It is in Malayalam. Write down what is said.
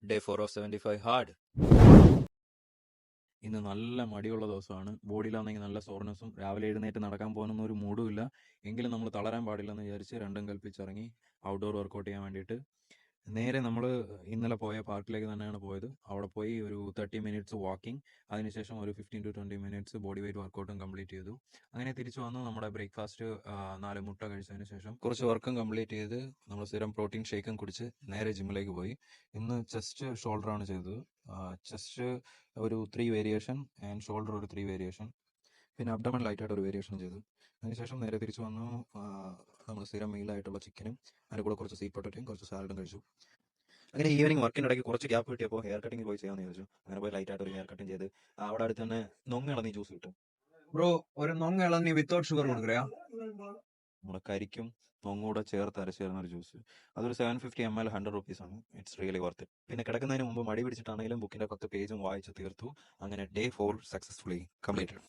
Day 4 of 75 hard. ഇന്ന് നല്ല മടിയുള്ള ദിവസമാണ്. ബോഡിയിലാണെങ്കിൽ നല്ല സോർനെസ്സും രാവിലെ എഴുന്നേറ്റ് നടക്കാൻ പോകാനൊന്നും ഒരു മൂഡും ഇല്ല. എങ്കിലും നമ്മൾ തളരാൻ പാടില്ലെന്ന് വിചാരിച്ച് രണ്ടും കൽപ്പിച്ചിറങ്ങി ഔട്ട്ഡോർ വർക്കൗട്ട് ചെയ്യാൻ വേണ്ടിയിട്ട്. നേരെ നമ്മൾ ഇന്നലെ പോയ പാർക്കിലേക്ക് തന്നെയാണ് പോയത്. അവിടെ പോയി ഒരു 30 മിനിറ്റ്സ് വാക്കിംഗ്, അതിനുശേഷം ഒരു 15 to 20 മിനിറ്റ്സ് ബോഡി വെയിറ്റ് വർക്കൗട്ടും കംപ്ലീറ്റ് ചെയ്തു. അങ്ങനെ തിരിച്ചു വന്നു. നമ്മുടെ ബ്രേക്ക്ഫാസ്റ്റ് 4 മുട്ട കഴിച്ചതിന് ശേഷം കുറച്ച് വർക്കും കംപ്ലീറ്റ് ചെയ്ത് നമ്മൾ സ്ഥിരം പ്രോട്ടീൻ ഷേക്കും കുടിച്ച് നേരെ ജിമ്മിലേക്ക് പോയി. ഇന്ന് ചെസ്റ്റ് ഷോൾഡറാണ് ചെയ്തത്. ചെസ്റ്റ് ഒരു 3 വേരിയേഷൻ ആൻഡ് ഷോൾഡർ ഒരു 3 വേരിയേഷൻ, പിന്നെ അബ്ഡമൻ ലൈറ്റായിട്ട് ഒരു വേരിയേഷൻ ചെയ്തു. അതിനുശേഷം നേരെ തിരിച്ചു വന്നു. നമ്മൾ സ്ഥിരം മീലായിട്ടുള്ള ചിക്കനും അതിൻ്റെ കൂടെ കുറച്ച് സ്വീറ്റ് പൊട്ടറ്റയും കുറച്ച് സാലഡും കഴിച്ചു. അങ്ങനെ ഈവനിങ് വർക്കിൻ്റെ ഇടയ്ക്ക് കുറച്ച് ഗ്യാപ്പ് കിട്ടിയപ്പോൾ ഹെയർ കട്ടിങ് പോയി ചെയ്യാമെന്ന് ചോദിച്ചു. അങ്ങനെ പോയി ലൈറ്റായിട്ട് ഒരു ഹെയർ കട്ടിങ് ചെയ്ത് അവിടെ അടുത്ത് തന്നെ നൊങ്ങ ഇളനീ ജ്യൂസ് കിട്ടും. ബ്രോ ഒരു നൊങ്ങ ഇളനീ വിത്തൗട്ട് ഷുഗർ കൊടുക്കറിയാ? നമ്മുടെ കരിക്കും നൊങ്ങൂടെ ചേർത്ത് അരച്ച് തരുന്ന ഒരു ജ്യൂസ്. അതൊരു 750 ml 100 rupees it's really worth it. പിന്നെ കിടക്കുന്നതിന് മുമ്പ് മടി പിടിച്ചിട്ടാണെങ്കിലും ബുക്കിന്റെ 10 പേജും വായിച്ച് തീർത്തു. അങ്ങനെ ഡേ 4 സക്സസ്ഫുള്ളി കംപ്ലീറ്റഡ്.